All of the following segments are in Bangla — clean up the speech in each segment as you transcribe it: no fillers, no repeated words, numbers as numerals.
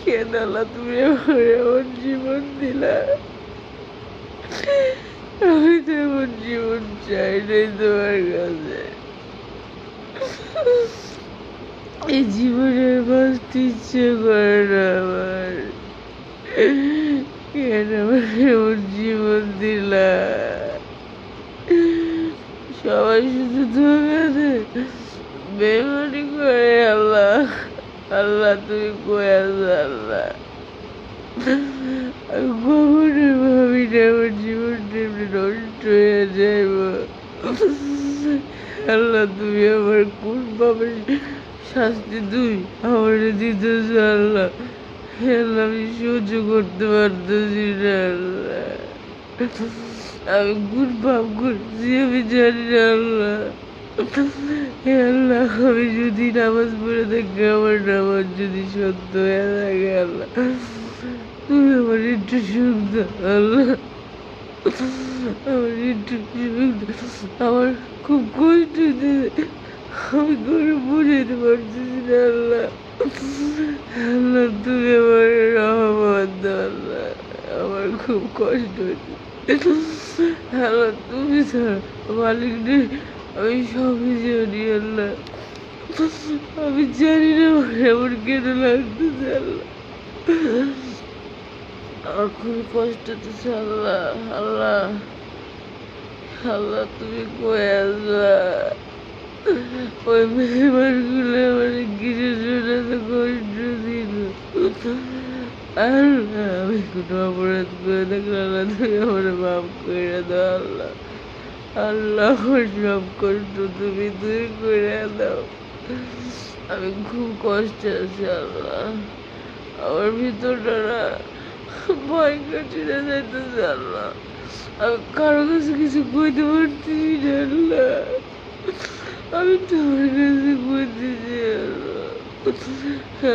কেন আল্লাহ তুমি আমার এমন জীবন দিলা? আমি তো এমন জীবন চাই নাই তোমার কাছে। এই জীবনে বাঁচতে ইচ্ছে করে না আমার। কেন আমার এমন জীবন দিলা? সবাই শুধু তোমাকে বেমানি করে। আল্লাহ আল্লাহ তুমি কয়ে আছো আল্লাহ? আমি কখনো ভাবি না আমার জীবনটা এমনি নষ্ট হয়ে যাইব। আল্লাহ তুমি আমার কোন পাপের শাস্তি তুমি আমার দিতেছ আল্লাহ? আল্লাহ আমি সহ্য করতে পারতেছি না আল্লাহ। আমি কোন পাপ করছি আমি জানি না আল্লাহ। হে আল্লাহ, আমি যদি নামাজ পড়ে থাকি, আমার নামাজ যদি সত্য হয়ে থাকে আল্লাহ, তুমি আমার একটু সুখ দাও আল্লাহ। আমার একটু সুখ দাও। আমার খুব কষ্ট দিতে আমি করে বুঝাইতে পারতেছি না আল্লাহ। আল্লাহ তুমি আমার রহমত দাও আল্লাহ। আমার খুব কষ্ট হচ্ছে আল্লাহ। তুমি ছাড়া মালিক নেই, আমি সবই জানি আল্লাহ। আমি জানি না আমার এমন কেন লাগতেছে আল্লাহ। আমার খুবই কষ্ট হচ্ছে আল্লাহ। আল্লাহ আল্লাহ তুমি কয়ে আসবা? ওই মেহমানগুলো আমার কিসের জন্য এত কষ্ট দিল? আল্লাহ আমি কোনো অপরাধ করে থাকলে আল্লাহ তুমি আমার মাফ করে দাও আল্লাহ। আল্লাহ আমার সব কষ্ট তুমি দূর করে দাও। আমি খুব কষ্টে আছি আল্লাহ। আমার ভিতরটা না ভয় কাটিয়ে যাইতেছে আল্লাহ। আমি কারো কাছে কিছু কইতে পারতেছি না আল্লাহ। আমি তোমার কাছে কইতেছি আল্লাহ।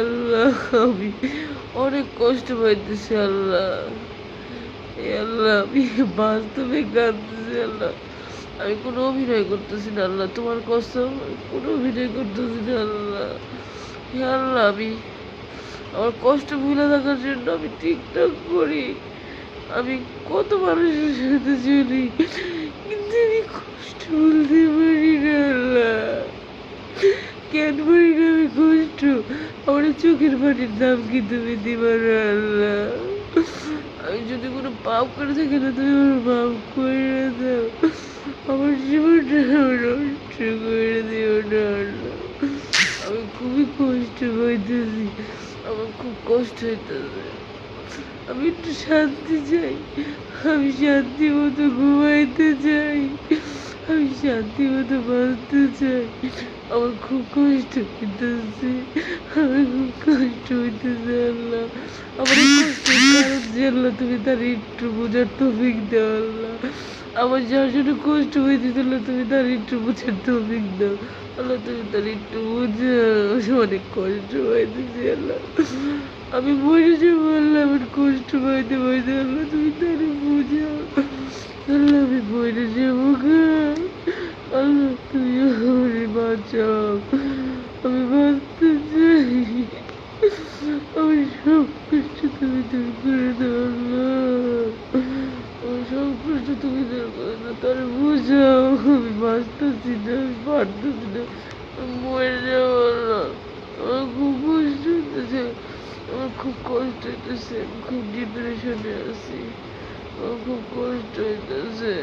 আল্লাহ আমি অনেক কষ্ট পাইতেছি আল্লাহ। আল্লাহ আমি বাস্তবে কাঁদতেছি আল্লাহ। আমি কোনো অভিনয় করতেছি না আল্লাহ, তোমার কসম কোনো অভিনয় করতেছি না আল্লাহ। আল্লাহ আমি আমার কষ্ট ভুলে থাকার জন্য আমি ঠিকঠাক করি। আমি কত মানুষের সাথে চলি, কিন্তু আমি কষ্ট বলতে পারি না আল্লাহ। কেন পারি না আমি কষ্ট? আমার চোখের পানির দাম কি তুমি দিবা না আল্লাহ? আমি যদি কোনো পাপ করে থাকি না, তুমি আমার পাপ করে দাও। আমার জীবনটা নষ্ট করে দিও না আল্লাহ। আমি খুবই কষ্ট পাইতেছি, আমার খুব কষ্ট হইতেছে। আমি একটু শান্তি চাই। আমি শান্তি মতো ঘুমাইতে চাই। আমি শান্তি মতো বাঁচতে চাই। আমার খুব কষ্ট হইতেছে, আমার খুব কষ্ট হইতেছে আল্লাহ। আমার এই কষ্টের কারণ যে আল্লাহ তুমি তার একটু বোঝার তৌফিক দাও আল্লাহ। আমার যার জন্য কষ্ট হইতেছে আল্লাহ তুমি তার একটু বোঝার তৌফিক দাও আল্লাহ। তুমি তার একটু বোঝাও। অনেক কষ্ট হইতেছে আল্লাহ। আমি মরে যাবো আল্লাহ, আমার কষ্ট পাইতে পাইতে আল্লাহ তুমি তারে বোঝাও আল্লাহ। আমি মরে যাবো গা আল্লাহ, তুমি আমারে বাঁচাও। আমি বাঁচতে চাই। আমার সব কষ্ট তুমি দূর করে দাও আল্লাহ। আমার সব কষ্ট তুমি দূর করে দাও, তারে বোঝাও। আমি বাঁচতেছি না, আমি পারতেছি না, আমি মরে যাবো আল্লাহ। আমার খুব কষ্ট হইতেছে, আমার খুব কষ্ট হইতেছে। আমি খুব ডিপ্রেশনে আছি, আমার খুব কষ্ট হইতেছে।